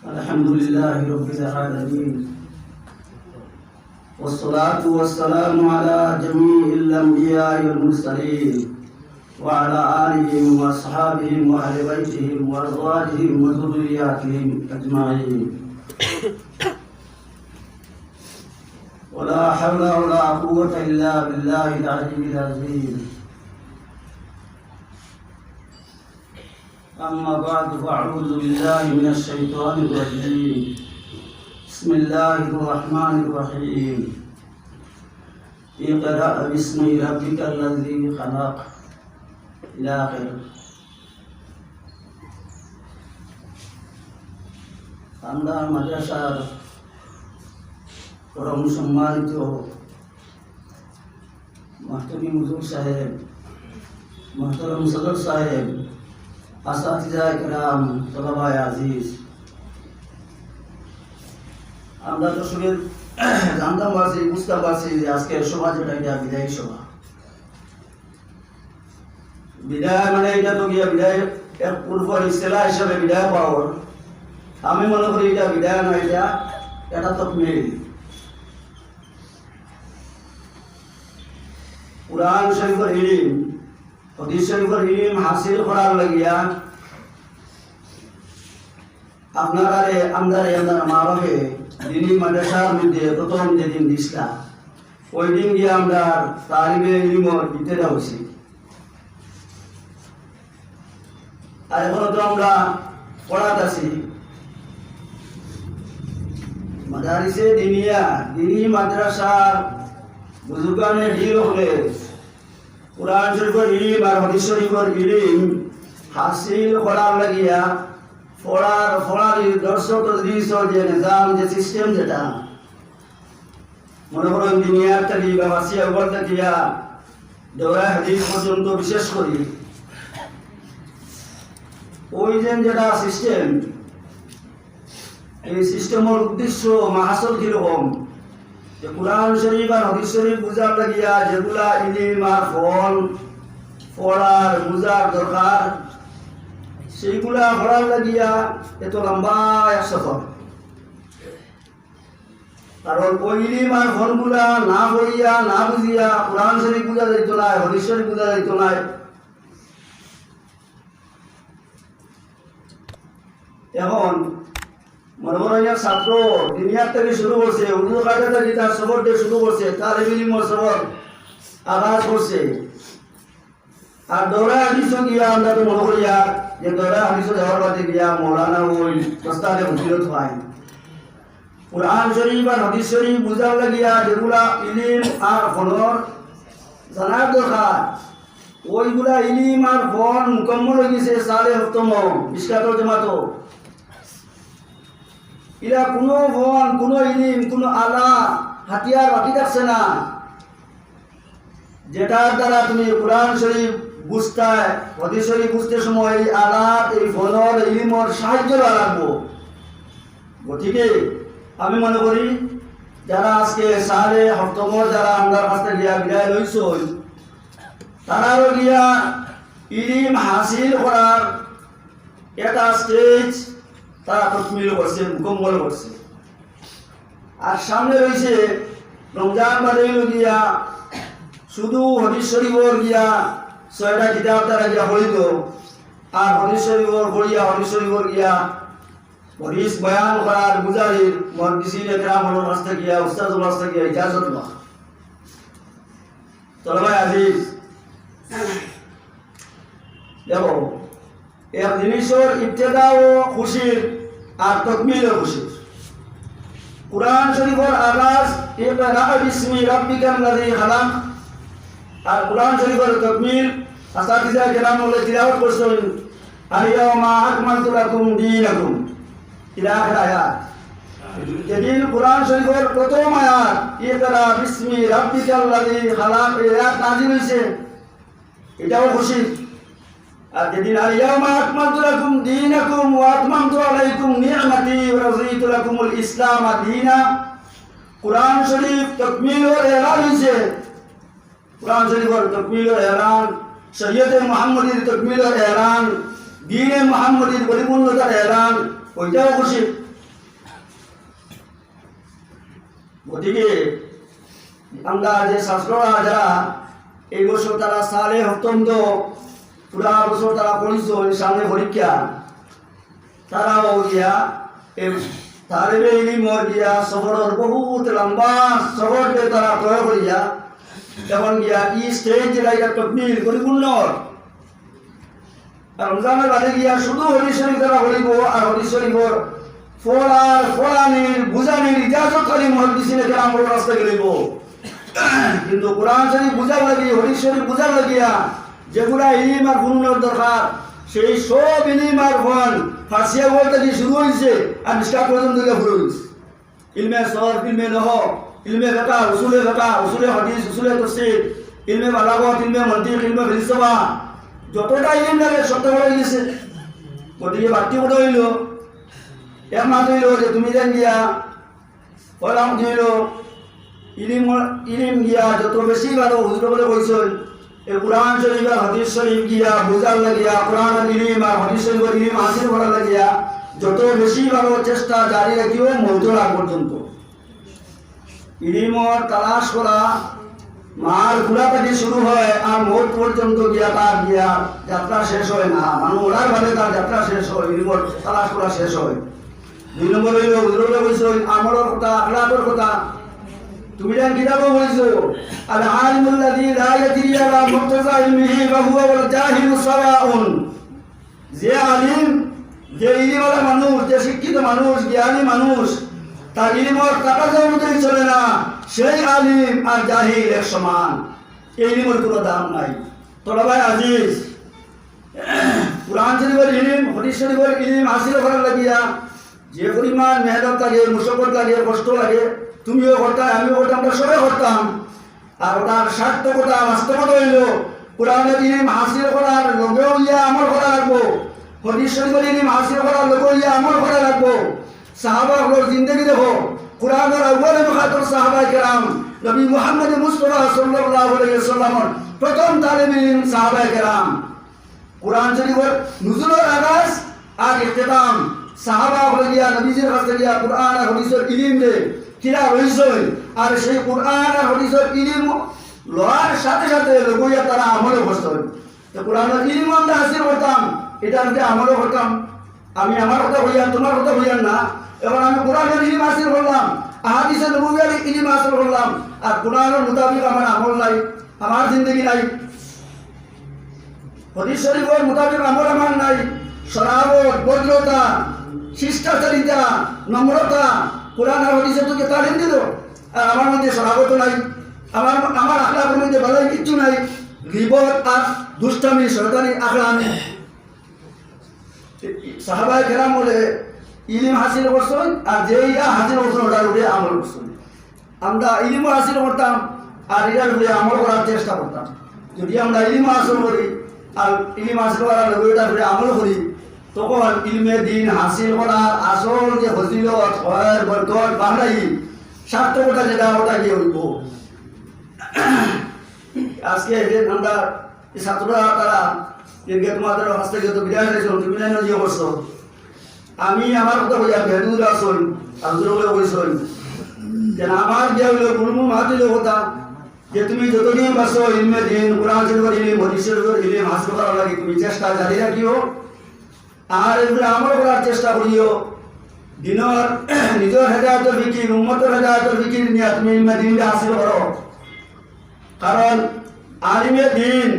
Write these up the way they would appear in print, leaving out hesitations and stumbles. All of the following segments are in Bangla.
الحمد لله رب العالمين والصلاة والسلام على جميع الأنبياء والمرسلين وعلى آلهم وأصحابهم وأهل بيتهم وأزواجهم وذرياتهم أجمعين ولا حول ولا قوة إلا بالله العلي العظيم. أما بعد فأعوذ بالله من الشيطان الرجيم. بسم الله الرحمن الرحيم. اقرأ باسم ربك الذي خلق إلى آخره. আমরা মাদ্রাসার পরম সম্মানিত মাহতামি হুজুর সাহেব, মোহতারাম সদর সাহেব, আসাতিজা ইকরাম, তলাবায়ে আজিজ, আমরা তো শুনে জানতাম পারছি, বুঝতে পারছি যে আজকের সভা যেটা গিয়া বিদায়ী সভা। বিদায় মানে এটা তো গিয়া বিদায় এর পূর্ব ইস্তেলা হিসাবে বিদায় পাওয়ার, আমি মনে করি এটা বিদায় নয়, এটা তকমিল। কুরআন শরীফের ইলম, হাদিস শরীফের ইলম হাসিল করার লাগিয়া আপনারে আমদারে মা বাপে দিনী মাদ্রাসার মধ্যে প্রথম যেদিন দিসলা ওই দিন গিয়ে আমরা তালিবে ইলম দিতে হয়েছি। আর এখনো তো আমরা পড়াতেছি মাদারিসে দিনিয়া, দিনী মাদ্রাসার বুজুর্গানে হিল হলে কুরআন শরীফের ইলম আর হাদিস শরীফের ইলম হাসিল করার লাগিয়া পড়ার দর্শক তদরিস যে নিজাম, যে সিস্টেম, যেটা মনে করেন দুনিয়ার থেকে বা মাসিয়া উপর থেকে দৌড়া হাদিস পর্যন্ত বিশেষ করি ওই যেটা সিস্টেম, এই সিস্টেমের উদ্দেশ্য মাহাসল কিরকম, যে কুরআন শরীফ আর হাদিস শরীফ বুঝার লাগিয়া যেগুলা ইলম আর ফল পড়ার বুঝার দরকার, সেইগুলা পড়ার লাগিয়া এত লম্বা এক সফর। কারণ ওই ইলম আর ফলগুলা না পড়িয়া না বুঝিয়া কুরআন শরীফ বুঝা যাইত না, হাদিস শরীফ বুঝা যাইত না। এখন মনে করেন ছাত্র দুনিয়ার থেকে শুরু করছে, উর্দু কাজে থেকে তার সফর দিয়ে শুরু করছে, তার ইলমের সফর আগাজ করছে। আর দৌড়া হাদিস গিয়া আমরা তো মনে করিয়া যে দৌড়া হাদিস যাওয়ার বাদে গিয়া মৌলানা ওই দস্তানে মুফিরত হয়। কুরআন শরীফ আর হাদিস শরীফ বুঝার লাগিয়া যেগুলা ইলম আর ফলর জানার দরকার, ওইগুলা ইলম আর ফল মুকম্মল হয়ে গেছে সালে হপ্তম ইসকাতর জমাত। এরা কোনো ফল, কোনো ইলম, কোনো আলা হাতিয়ার বাকি থাকছে না যেটার দ্বারা তুমি কুরআন শরীফ বুঝতে, হাদিস শরীফ বুঝতে সময় এই আলাত, এই ফলর, ইলমর সাহায্য লাগবো। গতিকে আমি মনে করি যারা আজকে সালে হপ্তমর যারা আমরা কাছ থেকে গিয়া বিদায় লইছ, তারাও গিয়া ইলম হাসিল করার একটা স্টেজ তারা তকমিল করছে, মুকম্মল করছে। আর সামনে রয়েছে রমজান বাদে গিয়া শুধু হাদিস শরীফর গিয়া 6টা কিতাব তারা গিয়া পড়িত, আর হাদিস শরীফর পড়িয়া হাদিস শরীফর গিয়া হাদিস বয়ান করার বুঝারির মুহাদ্দিসিন একরামর কাছ থেকে গিয়া উস্তাদুর কাছ থেকে ইজাজত নেওয়া। তলবায়ে আজিজ, দেখো এক জিনিসের ইবতেদা ও খুশির আর তকমিল ও খুশির। কুরআন শরীফের আগাজ ইকরা বিসমি রাব্বিকাল্লাযী খালাক, আর কুরআন শরীফের তকমিল আসাতিজা কেরাম বলে তিলাওয়াত করছেন আল-ইয়াওমা আকমালতু লাকুম দীনাকুম ইলা আখির আয়াত। যেদিন কুরআন শরীফের প্রথম আয়াত ইকরা বিসমি রাব্বিকাল্লাযী খালাক এই আয়াত নাযিল হইছে, এটাও খুশি। আর যেদিন আল-ইয়াওমা আকমালতু লাকুম দীনাকুম ওয়া আতমামতু আলাইকুম নি'মাতি ওয়া রাযীতু লাকুমুল ইসলাম দীনা, কুরআন শরীফ তকমিলের এলান হইছে। কুরআন শরীফের তকমিলের এলান, শরীয়তে মুহাম্মদীর তকমিলের এলান, দীনে মুহাম্মদীর পরিপূর্ণতার এলান, ওইটাও খুশি। গতিকে আমরা যে ছাত্ররা যারা এই বছর তারা সালে অত্যন্ত পুরা বছর তারা পড়িছ সামনে পরীক্ষা তারাও গিয়া তালিবে ইলমর গিয়া সফরের বহুত লম্বা সফরকে তারা প্রয়োগ করিয়া তখন গিয়া ই স্টেজ যেটা তকমিল পরিপূর্ণ রমজানের বাদে গিয়া শুধু হরিশ শরীফ তারা বলিব আর হরিশ শরীফর ফলার ফলানির বুঝানির ইজাজত খালি মহাদিসিনে কেরাম বড় রাস্তা গেলিব কিন্তু কোরআন শরীফ বুঝার লাগিয়ে হরিশ শরীফ বুঝার লাগিয়া যেগুলা ইলিম আর ফুনুনের দরকার সেই সব ইলিম আর ফল ফার্সিয়া বলতে কি শুরু হয়েছে আর নিষ্কার পর্যন্ত শুরু হয়েছে ইলমে সরফ ইলমে নহ ইলমে ফিকহ উসুলে হাদিস উসুলে তাফসীর ইলমে বালাগত ইলমে মন্তিক ইলমে ফলসফা যতটা ইলম লাগে সবটা বড় গেছে গতিকে বাড়তি বড় হইল এক মাস হইল যে তুমি যেন গিয়া পড়াম হইল ইলিম গিয়া যত বেশি ভালো হুজুর বলে কইছেন এই কোরআন শরীফ আর হাদিস শরীফ গিয়া বুঝার লাগিয়া কোরআন আর ইলিম আর হাদিস শরীফের ইলিম হাসিল করার লাগিয়া যত বেশি ভালো চেষ্টা জারি রাখিও মৌতের আগ পর্যন্ত ইলিমর তালাশ করা মার ঘোরা থেকে শুরু হয় আর মৌত পর্যন্ত গিয়া তার গিয়া যাত্রা শেষ হয় না মানুষ ওড়ার ভাবে তার যাত্রা শেষ হয় ইলিমর তালাশ করা শেষ হয় 2 নম্বর হইল হুজুরে কইছেন আমলের কথা আখলাকের কথা তুমি যেন কিতাবও বলছো আল আলিমুল্লাযী লা ইয়াদরি আলা মুক্তাযা ইলমিহি ওয়া হুয়া ওয়াল জাহিলু সাওয়াউন যে আলিম যে ইলিমওয়ালা মানুষ যে শিক্ষিত মানুষ জ্ঞানী মানুষ তার ইলিমর টাকা জমতেই চলে না সেই আলিম আর জাহিল এক সমান এই ইলিমের কোনো দাম নাই তোরা ভাই আজিজ কুরআন শরীফের ইলিম হাদিস শরীফের ইলিম হাসিল করার লাগিয়া যে পরিমাণ মেহনত লাগে মুশাক্কত লাগে কষ্ট লাগে তুমিও করতাম আমিও করতাম আমরা সবাই করতাম আর ওটার সার্থকতা বাস্তবতা হইল কোরআনের ইলম হাসিল করার লগেও ইয়া আমল করা লাগবো হাদিস শরীফের ইলম হাসিল করার লগেও ইয়া আমল করা লাগবো সাহাবাগুলোর জিন্দেগি দেখো কোরআনের আউয়ালে মুখাতব সাহাবায়ে কেরাম নবী মুহাম্মদ মুস্তাফা সাল্লাল্লাহু আলাইহি ওয়াসাল্লামের প্রথম তালিবে ইলম সাহাবায়ে কেরাম কোরআন শরীফের নুজুলের আগাজ আর ইখতিতাম সাহাবাগুলো গিয়া নবীজির কাছে গিয়া কোরআন আর হাদিসের ইলম দে কিরা রইছেন আর সেই কোরআন আর হাদিসের ইলম লওয়ার সাথে সাথে লগইয়া তারা আমলে বসতেন তো কোরআনের ইলম আমরা হাসিল করতাম এটা আমি আমলে করতাম আমি আমার কথা হইয়া তোমার কথা হইয়া না এবার আমি কোরআনের ইলম হাসিল করলাম হাদিসের নবুয়ির ইলম হাসিল করলাম আর কোরআনের মোতাবেক আমার আমল নাই আমার জিন্দেগি নাই হাদিস শরীফের মোতাবেক আমল আমার নাই শরাবত ভদ্রতা শিষ্টাচারিতা নম্রতা কোরআন আর হাদিসে তোকে তালিম দিল আর আমার মধ্যে শরাবত নাই আমার আখলাকের মধ্যে ভালোই কিচ্ছু নাই গীবত আর দুষ্টামি শয়তানি আখলামি সাহাবায়ে কেরাম বলে ইলম হাসিল করছেন আর যে ইয়া হাসিল করছেন ওটার উপরে আমল করছেন আমরা ইলম হাসিল করতাম আর এটার উপরে আমল করার চেষ্টা করতাম যদি আমরা ইলম হাসিল করি আর ইলম হাসিল করার ওইটার উপরে আমল করি তখন ইলমে দিন হাসিল করার আসল যে ফজিলত খয়ের বরকত বাড়াই সার্থকতা যেটা ওটা গিয়ে হইব আজকে যে আমরা ছাত্ররা তারা যে তোমাদের কাছ থেকে তো বিদায় হয়েছিল তুমি জানো যে অবশ্য আমি আমার কথা বলি আর ভেদুর আসল আন্দোলন বলছেন যে আমার যে হইল গুরুমু মাতিল কথা যে তুমি যতদিন বাসো ইলমে দিন কোরআন শরীফের ইলম হাদিস শরীফের ইলম হাসিল করার লাগে তুমি চেষ্টা জারি রাখিও আর এগুলো আমল করার চেষ্টা করিও দিনের নিজের হেদায়তের ফিকির উম্মতের হেদায়তের ফিকির নিয়ে তুমি ইলমে দিনটা হাসিল করো কারণ আলিমে দিন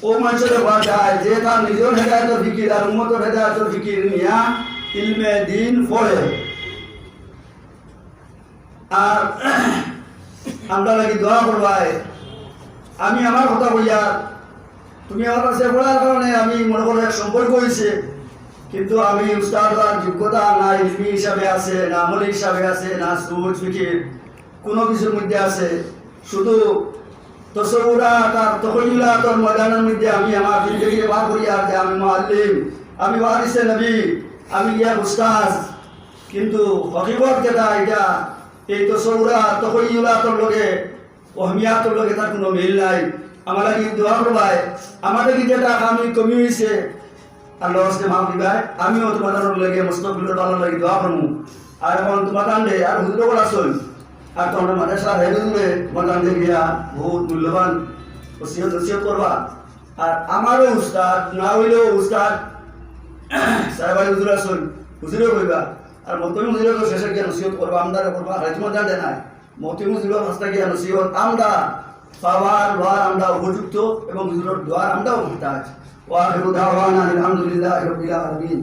ও মানুষের পাওয়া যায় যে তার নিজের হেদায়তের ফিকির আর উম্মতের হেদায়তের ফিকির নিয়ে ইলমে দিন পড়ে আর আমরা লাগি দোয়া করবাই আমি আমার কথা বইয়া তুমি আমার কাছে পড়ার কারণে আমি মনে করো এক সম্পর্ক হয়েছে কিন্তু আমি উস্তাদার যোগ্যতা না ইলমি হিসাবে আছে না আমলি হিসাবে আছে না সুজ ফিকির কোনো কিছুর মধ্যে আছে শুধু তসৌরাত আর তখলিলাতের ময়দানের মধ্যে আমি আমার জিন্দগিকে বার করি আর যে আমি মুআল্লিম আমি ওয়ারিসে নবী আমি ইয়ার উস্তাদ কিন্তু হকিকত যেটা এটা এই তসৌরাত তখলিলাতের লগে ওহমিয়াতের লগে তার কোনো মিল নাই আমার লাগি দোয়া করবাই আমার লাগি যেটা আমি কমি হয়েছে আল্লাহ হস্তে মাফ দিবাই আমিও তোমাদের লগে মুস্তাকবিলের ভালো লাগি দোয়া করবো আর এখন তোমার টানলে আর হুজুর আসল আর তোমার মাদ্রাসা হেরুলে তোমার গিয়া বহুত মূল্যবান ওসিয়ত করবা। আর আমারও উস্তাদ না হইলেও উস্তাদ সাহেবাই হুজুর আসুন হুজুরেও কইবা। আর মতমি হুজুরেও শেষে গিয়া নসিহত করবা, আমদারে করবা। হাজমত জানতে নাই মতমি হুজুরের রাস্তা গিয়া নসিহত আমরা পাওয়ার লোয়ার আমরা উপযুক্ত এবং হুজুরের দোয়ার আমরাও মহতাজ। ওয়া আখিরু দাওয়ানা আলহামদুলিল্লাহি রাব্বিল আলামিন।